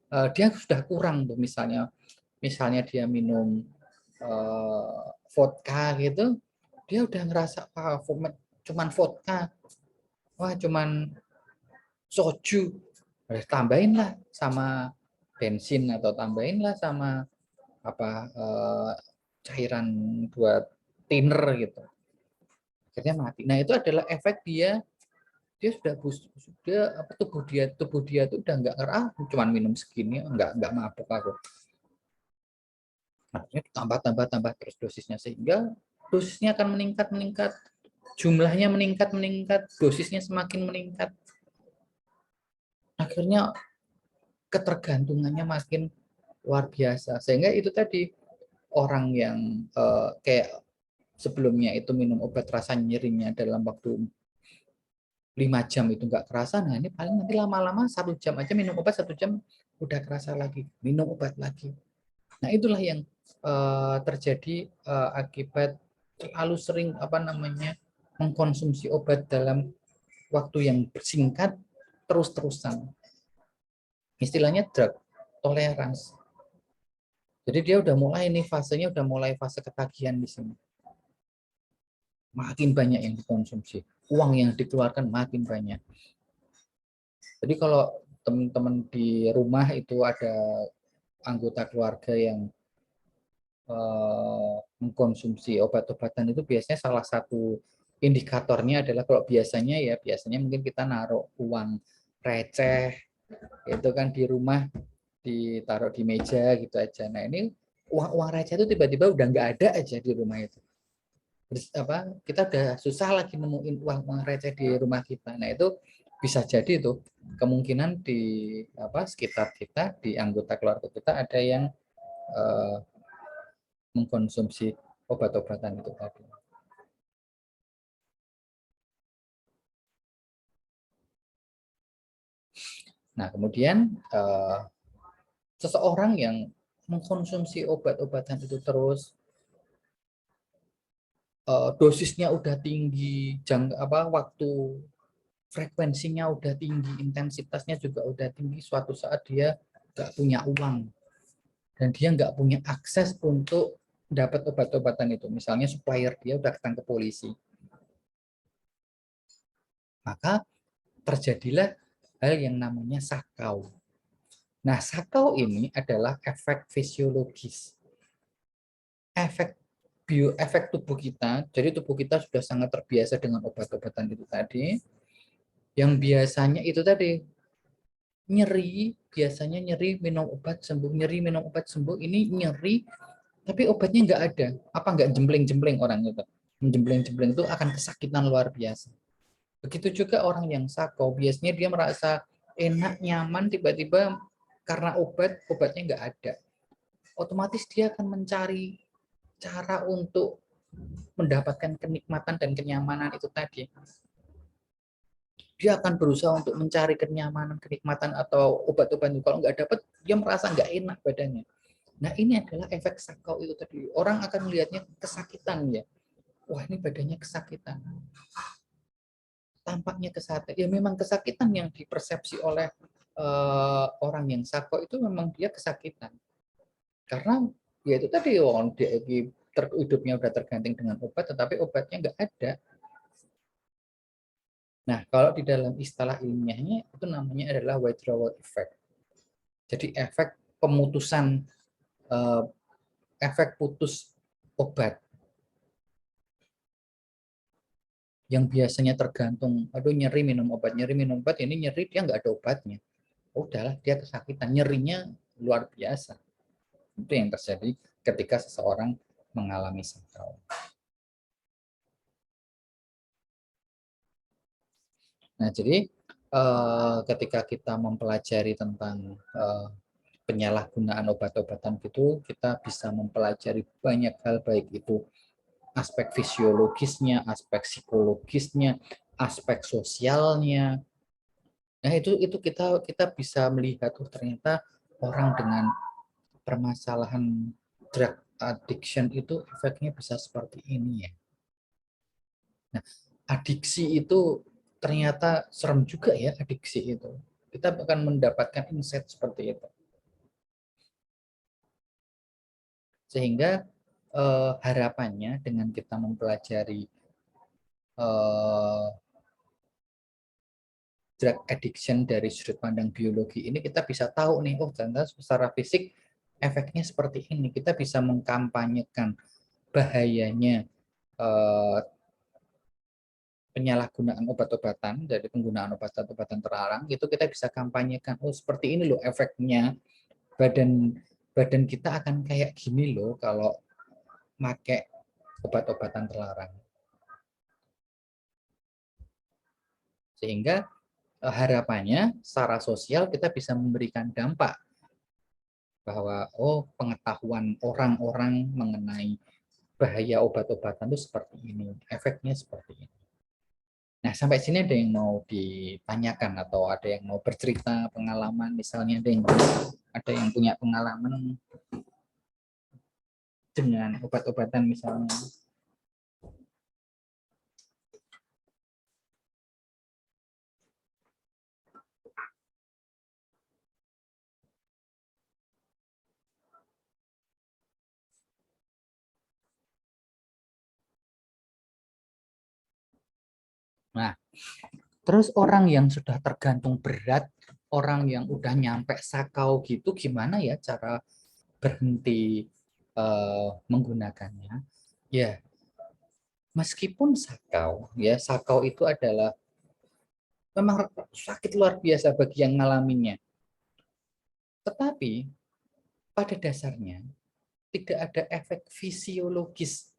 Dia sudah kurang tuh, misalnya dia minum vodka gitu, dia udah ngerasa cuman vodka, cuman soju, tambahin lah sama bensin atau tambahin lah sama cairan buat thinner gitu, akhirnya mati. Nah, itu adalah efek dia sudah tubuh dia tuh udah nggak cuman minum segini nggak mabuk aku. Nah, tambah terus dosisnya, sehingga dosisnya akan meningkat, jumlahnya meningkat, dosisnya semakin meningkat. Akhirnya ketergantungannya makin luar biasa. Sehingga itu tadi, orang yang kayak sebelumnya itu minum obat rasa nyerinya dalam waktu 5 jam itu nggak kerasa, nah ini paling nanti lama-lama 1 jam aja minum obat, 1 jam udah kerasa lagi, minum obat lagi. Nah, itulah yang terjadi akibat terlalu sering mengkonsumsi obat dalam waktu yang singkat terus-terusan. Istilahnya drug tolerance. Jadi dia udah mulai fasenya fase ketagihan di sini. Makin banyak yang dikonsumsi, uang yang dikeluarkan makin banyak. Jadi kalau teman-teman di rumah itu ada anggota keluarga yang mengkonsumsi obat-obatan, itu biasanya salah satu indikatornya adalah, kalau biasanya mungkin kita naruh uang receh itu kan di rumah, ditaruh di meja gitu aja. Nah, ini uang receh itu tiba-tiba udah nggak ada aja di rumah itu. Kita udah susah lagi nemuin uang receh di rumah kita. Nah, itu bisa jadi tuh kemungkinan di sekitar kita, di anggota keluarga kita ada yang mengkonsumsi obat-obatan itu tadi. Nah, kemudian seseorang yang mengkonsumsi obat-obatan itu terus, dosisnya udah tinggi, waktu frekuensinya udah tinggi, intensitasnya juga udah tinggi, suatu saat dia nggak punya uang dan dia nggak punya akses untuk dapat obat-obatan itu. Misalnya supplier dia udah ketangkep polisi. Maka terjadilah hal yang namanya sakau. Nah, sakau ini adalah efek fisiologis. Efek tubuh kita, jadi tubuh kita sudah sangat terbiasa dengan obat-obatan itu tadi, yang biasanya itu tadi nyeri, biasanya nyeri minum obat sembuh, nyeri minum obat sembuh, ini nyeri tapi obatnya nggak ada, apa nggak jembleng-jembleng orang itu, jembleng-jembleng itu akan kesakitan luar biasa. Begitu juga orang yang sakau, biasanya dia merasa enak, nyaman, tiba-tiba karena obatnya nggak ada, otomatis dia akan mencari cara untuk mendapatkan kenikmatan dan kenyamanan itu tadi. Dia akan berusaha untuk mencari kenyamanan, kenikmatan atau obat-obat itu. Kalau nggak dapat, dia merasa nggak enak badannya. Nah, ini adalah efek sakau itu tadi. Orang akan melihatnya kesakitan ya. Wah, ini badannya kesakitan. Tampaknya kesakitan. Ya memang kesakitan yang dipersepsi oleh orang yang sakau itu memang dia kesakitan. Karena ya itu tadi dia hidupnya udah tergantung dengan obat, tetapi obatnya nggak ada. Nah, kalau di dalam istilah ilmiahnya itu namanya adalah withdrawal effect. Jadi efek pemutusan, efek putus obat yang biasanya tergantung, aduh nyeri minum obat, ini nyeri dia nggak ada obatnya. Udahlah dia kesakitan, nyerinya luar biasa. Itu yang terjadi ketika seseorang mengalami sakau. Nah, jadi ketika kita mempelajari tentang penyalahgunaan obat-obatan gitu, kita bisa mempelajari banyak hal, baik itu aspek fisiologisnya, aspek psikologisnya, aspek sosialnya. Nah, itu kita bisa melihat ternyata orang dengan permasalahan drug addiction itu efeknya bisa seperti ini ya. Nah, adiksi itu ternyata serem juga ya, adiksi itu. Kita akan mendapatkan insight seperti itu. Sehingga harapannya dengan kita mempelajari drug addiction dari sudut pandang biologi ini, kita bisa tahu nih, oh ternyata secara fisik efeknya seperti ini. Kita bisa mengkampanyekan bahayanya penyalahgunaan obat-obatan, dari penggunaan obat-obatan terlarang, itu kita bisa kampanyekan, oh seperti ini loh efeknya, badan badan kita akan kayak gini loh kalau pakai obat-obatan terlarang. Sehingga harapannya secara sosial kita bisa memberikan dampak bahwa oh pengetahuan orang-orang mengenai bahaya obat-obatan itu seperti ini, efeknya seperti ini. Nah, sampai sini ada yang mau ditanyakan atau ada yang mau bercerita pengalaman, misalnya ada yang punya pengalaman dengan obat-obatan misalnya. Nah, terus orang yang sudah tergantung berat, orang yang udah nyampe sakau gitu, gimana ya cara berhenti menggunakannya? Ya, meskipun sakau, ya sakau itu adalah memang sakit luar biasa bagi yang mengalaminya. Tetapi pada dasarnya tidak ada efek fisiologis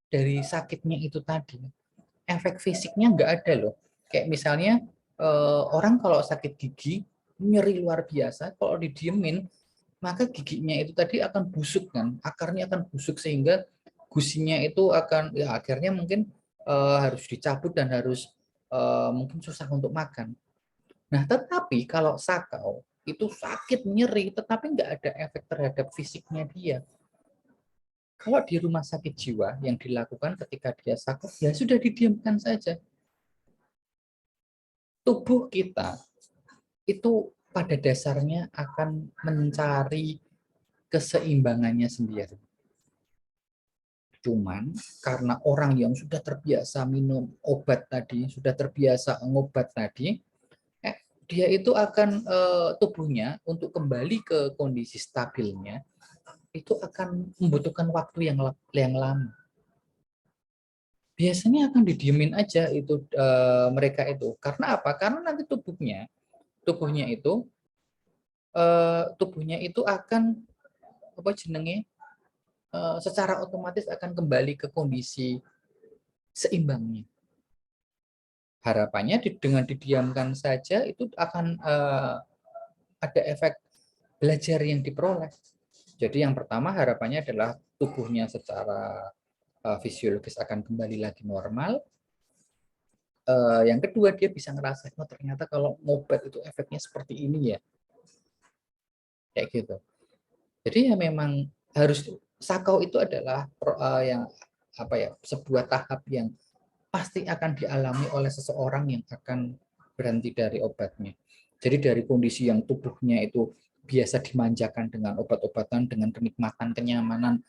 dari sakitnya itu tadi. Efek fisiknya nggak ada loh. Kayak misalnya orang kalau sakit gigi nyeri luar biasa, kalau didiemin maka giginya itu tadi akan busuk kan, akarnya akan busuk sehingga gusinya itu akan ya akhirnya mungkin harus dicabut dan harus mungkin susah untuk makan. Nah, tetapi kalau sakau itu sakit nyeri, tetapi nggak ada efek terhadap fisiknya dia. Kalau di rumah sakit jiwa yang dilakukan ketika dia sakit, ya sudah didiamkan saja. Tubuh kita itu pada dasarnya akan mencari keseimbangannya sendiri. Cuman karena orang yang sudah terbiasa minum obat tadi, sudah terbiasa ngobat tadi, dia itu akan tubuhnya untuk kembali ke kondisi stabilnya itu akan membutuhkan waktu yang lama. Biasanya akan didiemin aja itu mereka itu. Karena apa? Karena nanti tubuhnya itu akan apa jenenge secara otomatis akan kembali ke kondisi seimbangnya. Harapannya dengan didiamkan saja itu akan ada efek belajar yang diperoleh. Jadi yang pertama harapannya adalah tubuhnya secara fisiologis akan kembali lagi normal. Yang kedua dia bisa ngerasain, oh ternyata kalau ngobat itu efeknya seperti ini ya, kayak gitu. Jadi ya memang harus sakau itu adalah yang apa ya, sebuah tahap yang pasti akan dialami oleh seseorang yang akan berhenti dari obatnya. Jadi dari kondisi yang tubuhnya itu biasa dimanjakan dengan obat-obatan, dengan kenikmatan, kenyamanan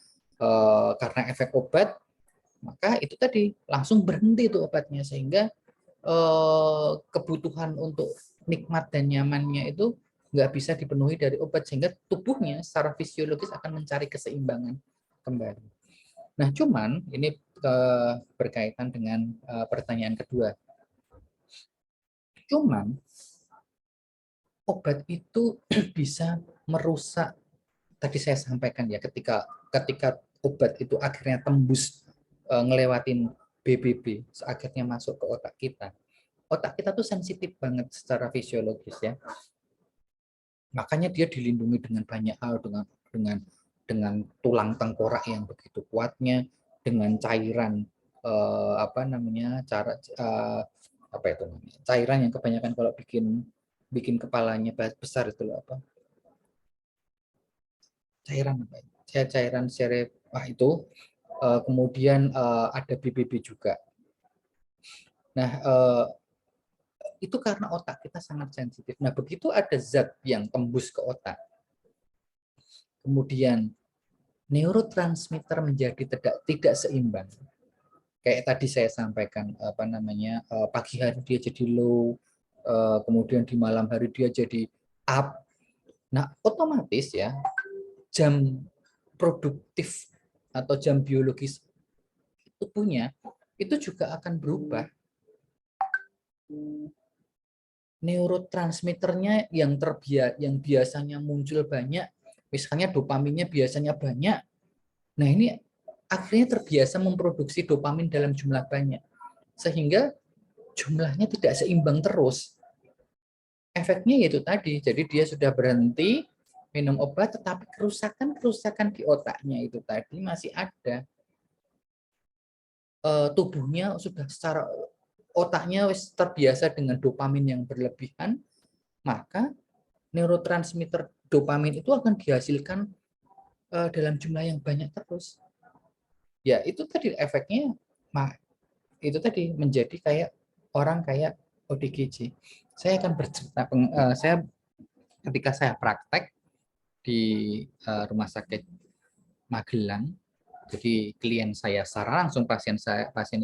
karena efek obat, maka itu tadi langsung berhenti itu obatnya sehingga kebutuhan untuk nikmat dan nyamannya itu nggak bisa dipenuhi dari obat sehingga tubuhnya secara fisiologis akan mencari keseimbangan kembali. Nah, cuman ini berkaitan dengan pertanyaan kedua. Cuman obat itu bisa merusak. Tadi saya sampaikan ya, ketika obat itu akhirnya tembus ngelewatin BBB, akhirnya masuk ke otak kita. Otak kita tuh sensitif banget secara fisiologis ya. Makanya dia dilindungi dengan banyak hal, dengan dengan tulang tengkorak yang begitu kuatnya, dengan cairan apa namanya apa itu namanya, cairan yang kebanyakan kalau bikin bikin kepalanya besar itu loh, apa cairan apa ya? Cairan serep itu kemudian ada BBB juga. Nah itu karena otak kita sangat sensitif. Nah begitu ada zat yang tembus ke otak, kemudian neurotransmitter menjadi tidak seimbang. Kayak tadi saya sampaikan apa namanya pagi hari dia jadi low, kemudian di malam hari dia jadi up. Nah otomatis ya jam produktif atau jam biologis tubuhnya itu juga akan berubah. Neurotransmitternya yang biasanya muncul banyak, misalnya dopaminnya biasanya banyak. Nah ini akhirnya terbiasa memproduksi dopamin dalam jumlah banyak, sehingga jumlahnya tidak seimbang terus. Efeknya yaitu tadi, jadi dia sudah berhenti minum obat, tetapi kerusakan-kerusakan di otaknya itu tadi masih ada. Tubuhnya sudah secara otaknya terbiasa dengan dopamin yang berlebihan, maka neurotransmitter dopamin itu akan dihasilkan dalam jumlah yang banyak terus. Ya itu tadi efeknya, itu tadi menjadi kayak orang kayak ODGJ. Saya akan bercerita, saya ketika saya praktek di rumah sakit Magelang, jadi klien saya secara langsung, pasien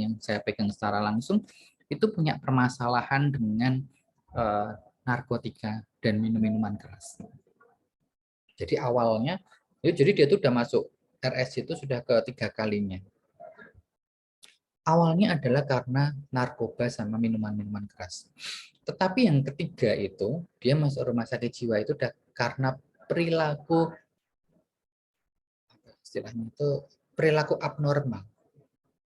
yang saya pegang secara langsung itu punya permasalahan dengan narkotika dan minum-minuman keras. Jadi awalnya, jadi dia tuh udah masuk RS itu sudah ketiga kalinya. Awalnya adalah karena narkoba sama minuman-minuman keras. Tetapi yang ketiga itu, dia masuk rumah sakit jiwa itu udah karena perilaku, istilahnya itu perilaku abnormal.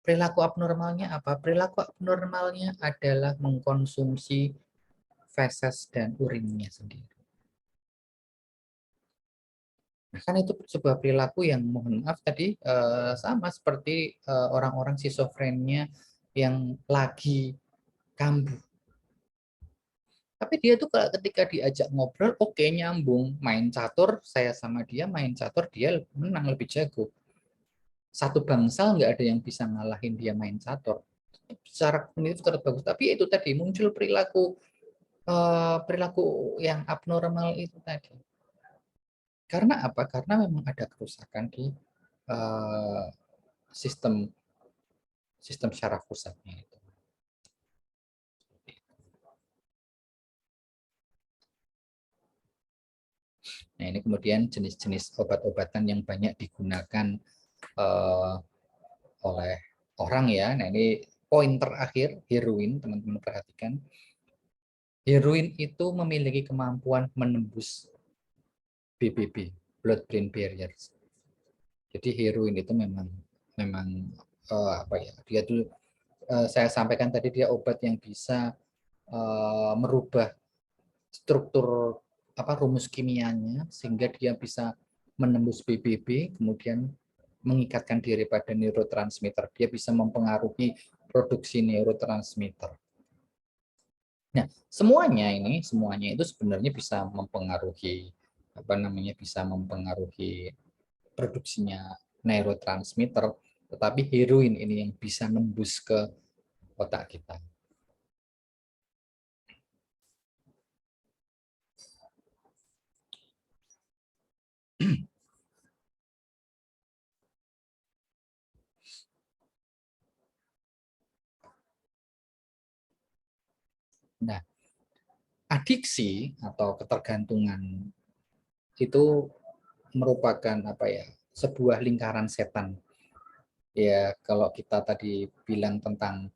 Perilaku abnormalnya apa? Perilaku abnormalnya adalah mengkonsumsi feses dan urinnya sendiri. Nah, kan itu sebuah perilaku yang mohon maaf tadi sama seperti orang-orang schizophrenia yang lagi kambuh. Tapi dia tuh ketika diajak ngobrol, oke, nyambung. Main catur, saya sama dia main catur, dia menang lebih jago. Satu bangsal nggak ada yang bisa ngalahin dia main catur. Secara kognitif tetap bagus. Tapi itu tadi muncul perilaku yang abnormal itu tadi. Karena apa? Karena memang ada kerusakan di uh, sistem sistem syaraf pusatnya itu. Nah, ini kemudian jenis-jenis obat-obatan yang banyak digunakan oleh orang ya. Nah, ini poin terakhir, heroin, teman-teman perhatikan. Heroin itu memiliki kemampuan menembus BBB, blood-brain barriers. Jadi heroin itu memang apa ya? Dia tuh saya sampaikan tadi dia obat yang bisa merubah struktur rumus kimianya sehingga dia bisa menembus BBB, kemudian mengikatkan diri pada neurotransmitter. Dia bisa mempengaruhi produksi neurotransmitter. Nah, semuanya itu sebenarnya bisa mempengaruhi bisa mempengaruhi produksinya neurotransmitter, tetapi heroin ini yang bisa nembus ke otak kita. Nah, adiksi atau ketergantungan itu merupakan sebuah lingkaran setan. Ya, kalau kita tadi bilang tentang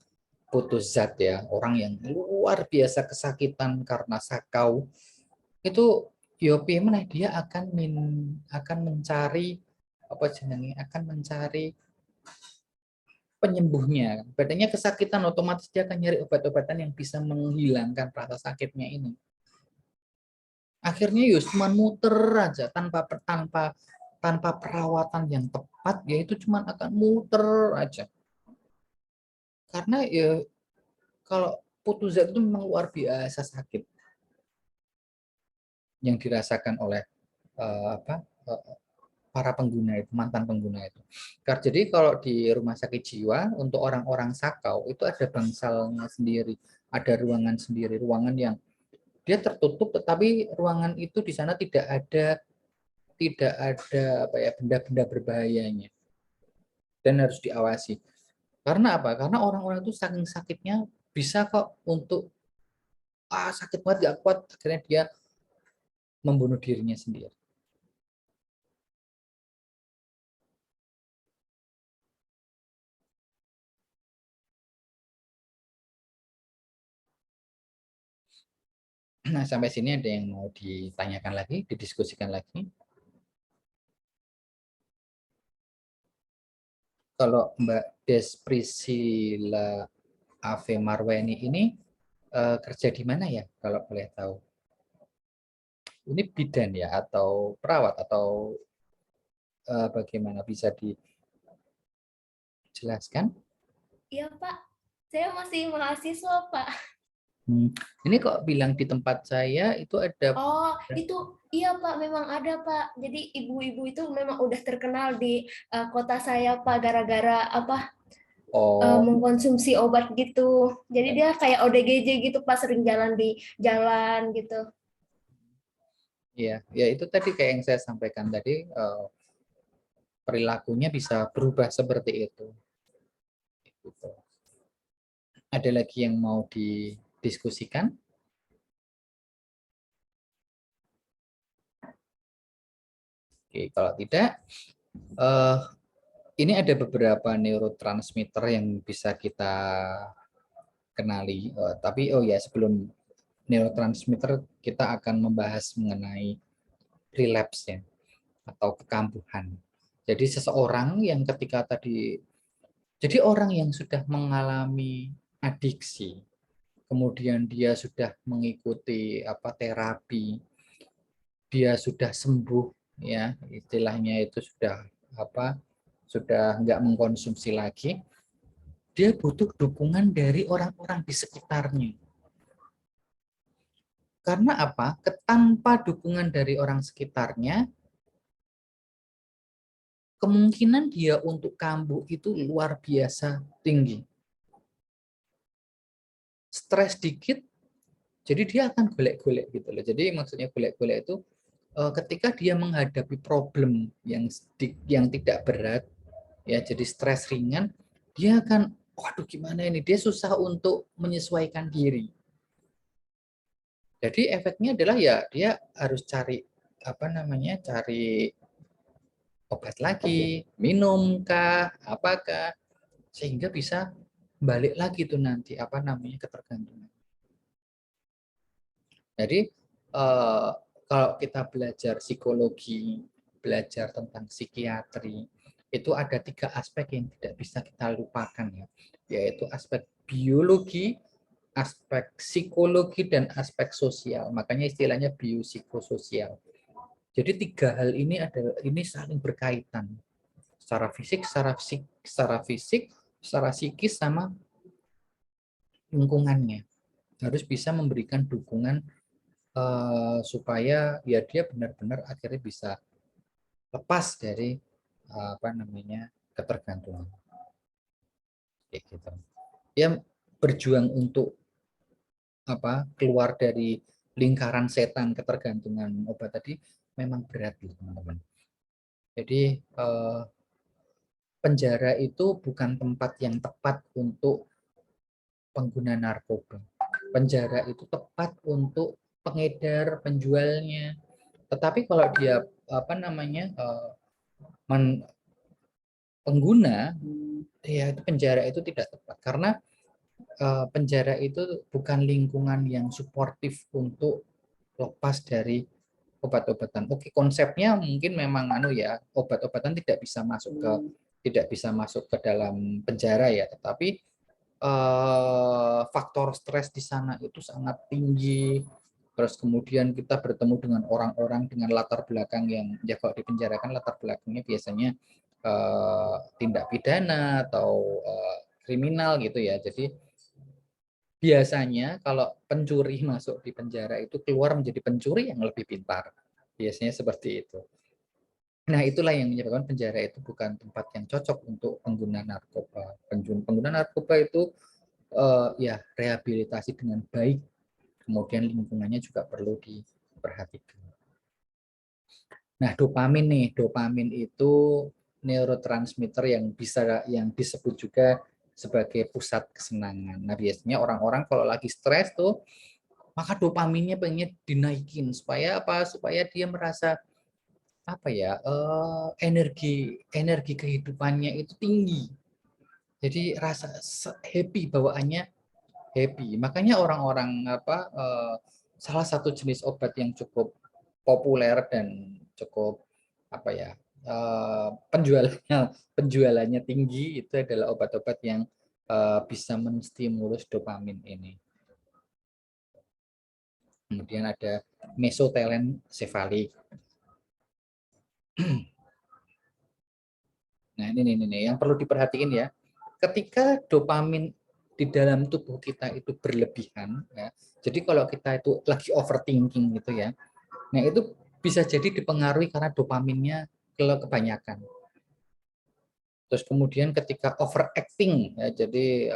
putus zat ya, orang yang luar biasa kesakitan karena sakau, itu yopi mana dia akan mencari akan mencari penyembuhnya. Badannya kesakitan, otomatis dia akan nyari obat-obatan yang bisa menghilangkan rasa sakitnya ini. Akhirnya cuma muter aja tanpa perawatan yang tepat, yaitu cuma akan muter aja. Karena ya kalau putus zat itu memang luar biasa sakit yang dirasakan oleh para pengguna itu, mantan pengguna itu. Jadi kalau di rumah sakit jiwa untuk orang-orang sakau itu ada bangsalnya sendiri, ada ruangan sendiri, ruangan yang dia tertutup, tetapi ruangan itu di sana tidak ada benda-benda berbahayanya dan harus diawasi. Karena apa? Karena orang-orang itu saking sakitnya bisa kok untuk sakit banget gak kuat, akhirnya dia membunuh dirinya sendiri. Nah, sampai sini ada yang mau ditanyakan lagi, didiskusikan lagi? Kalau Mbak Des Priscilla Ave Marweni ini kerja di mana ya, kalau boleh tahu? Ini bidan ya, atau perawat, atau bagaimana, bisa dijelaskan? Iya Pak, saya masih mahasiswa Pak. Ini kok bilang di tempat saya itu ada. Oh, itu iya Pak, memang ada Pak. Jadi ibu-ibu itu memang udah terkenal di kota saya Pak, gara-gara mengkonsumsi obat gitu. Jadi dia kayak ODGJ gitu Pak, sering jalan di jalan gitu. Ya, ya itu tadi kayak yang saya sampaikan tadi, perilakunya bisa berubah seperti itu. Gitu. Ada lagi yang mau didiskusikan? Oke, kalau tidak, ini ada beberapa neurotransmitter yang bisa kita kenali. Tapi sebelum neurotransmitter, kita akan membahas mengenai relapse ya, atau kekambuhan. Jadi jadi orang yang sudah mengalami adiksi, kemudian dia sudah mengikuti terapi, dia sudah sembuh ya, istilahnya itu sudah nggak mengkonsumsi lagi, dia butuh dukungan dari orang-orang di sekitarnya. Karena apa? Tanpa dukungan dari orang sekitarnya, kemungkinan dia untuk kambuh itu luar biasa tinggi. Stres dikit, jadi dia akan golek-golek gitu loh. Jadi maksudnya golek-golek itu ketika dia menghadapi problem yang tidak berat, ya jadi stres ringan, dia akan, waduh gimana ini, dia susah untuk menyesuaikan diri. Jadi efeknya adalah ya dia harus cari apa namanya, cari obat lagi, minum kah, apakah, sehingga bisa balik lagi tuh nanti apa namanya ketergantungan. Jadi kalau kita belajar psikologi, belajar tentang psikiatri, itu ada 3 aspek yang tidak bisa kita lupakan ya, yaitu aspek biologi, aspek psikologi, dan aspek sosial. Makanya istilahnya biopsikososial. Jadi 3 hal ini saling berkaitan secara fisik, secara psikis sama lingkungannya. Harus bisa memberikan dukungan supaya ya dia benar-benar akhirnya bisa lepas dari apa namanya ketergantungan. Kayak gitu. Ya berjuang untuk apa keluar dari lingkaran setan ketergantungan obat tadi memang berat gitu teman-teman. Jadi penjara itu bukan tempat yang tepat untuk pengguna narkoba. Penjara itu tepat untuk pengedar, penjualnya. Tetapi kalau dia apa namanya pengguna, ya itu penjara itu tidak tepat karena penjara itu bukan lingkungan yang suportif untuk lepas dari obat-obatan. Oke, konsepnya mungkin memang ya obat-obatan tidak bisa masuk ke dalam penjara ya, tetapi faktor stres di sana itu sangat tinggi. Terus kemudian kita bertemu dengan orang-orang dengan latar belakang yang ya kalau di penjara kan latar belakangnya biasanya tindak pidana atau kriminal gitu ya. Jadi biasanya kalau pencuri masuk di penjara itu keluar menjadi pencuri yang lebih pintar. Biasanya seperti itu. Nah, itulah yang menyebabkan penjara itu bukan tempat yang cocok untuk pengguna narkoba. Pengguna narkoba itu ya rehabilitasi dengan baik, kemudian lingkungannya juga perlu diperhatikan. Nah, dopamin itu neurotransmitter yang disebut juga sebagai pusat kesenangan. Nah, biasanya orang-orang kalau lagi stres tuh maka dopaminnya pengen dinaikin supaya apa? Supaya dia merasa apa ya? Energi kehidupannya itu tinggi. Jadi rasa happy, bawaannya happy. Makanya orang-orang salah satu jenis obat yang cukup populer dan cukup apa ya penjualannya tinggi itu adalah obat-obat yang bisa menstimulus dopamin ini. Kemudian ada mesotelensefalik. Nah ini yang perlu diperhatiin ya. Ketika dopamin di dalam tubuh kita itu berlebihan, ya. Jadi kalau kita itu lagi overthinking gitu ya, nah itu bisa jadi dipengaruhi karena dopaminnya kebanyakan. Terus kemudian ketika overacting, ya, jadi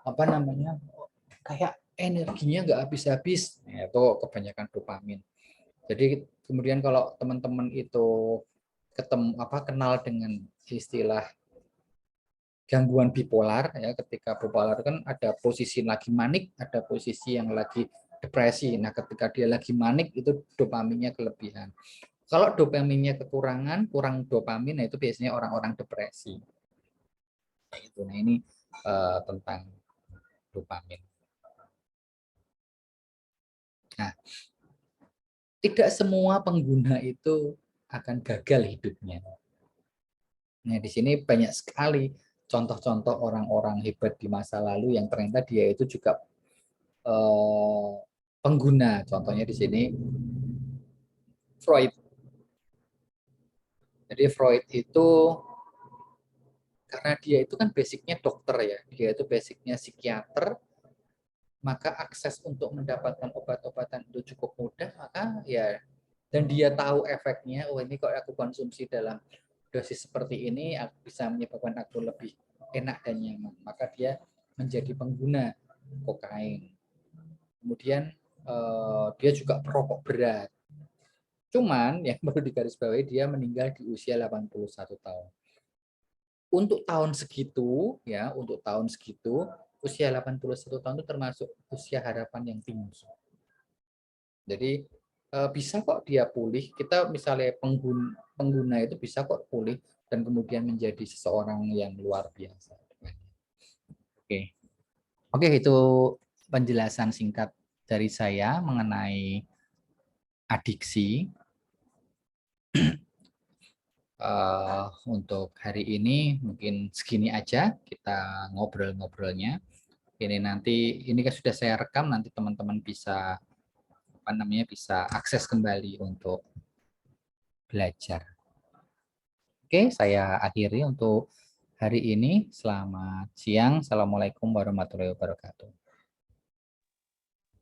apa namanya kayak energinya nggak habis-habis, ya, itu kebanyakan dopamin. Jadi kemudian kalau teman-teman itu kenal dengan istilah gangguan bipolar ya, ketika bipolar kan ada posisi lagi manik, ada posisi yang lagi depresi. Nah, ketika dia lagi manik itu dopaminnya kelebihan. Kalau dopaminnya kekurangan, kurang dopamin, nah itu biasanya orang-orang depresi. Nah, ini tentang dopamin. Nah, tidak semua pengguna itu akan gagal hidupnya. Nah, di sini banyak sekali contoh-contoh orang-orang hebat di masa lalu yang ternyata dia itu juga pengguna. Contohnya di sini Freud. Jadi Freud itu karena dia itu kan basicnya dokter ya, dia itu basicnya psikiater, maka akses untuk mendapatkan obat-obatan itu cukup mudah, maka ya dan dia tahu efeknya, oh ini kalau aku konsumsi dalam dosis seperti ini bisa menyebabkan aku lebih enak dan nyaman, maka dia menjadi pengguna kokain. Kemudian dia juga perokok berat. Cuman yang perlu digarisbawahi dia meninggal di usia 81 tahun. Untuk tahun segitu usia 81 tahun itu termasuk usia harapan yang tinggi. Jadi bisa kok dia pulih. Kita misalnya pengguna itu bisa kok pulih dan kemudian menjadi seseorang yang luar biasa. Oke, oke, itu penjelasan singkat dari saya mengenai adiksi. Untuk hari ini mungkin segini aja kita ngobrol-ngobrolnya. Ini kan sudah saya rekam, nanti teman-teman bisa bisa akses kembali untuk belajar. Oke, saya akhiri untuk hari ini. Selamat siang. Assalamualaikum warahmatullahi wabarakatuh.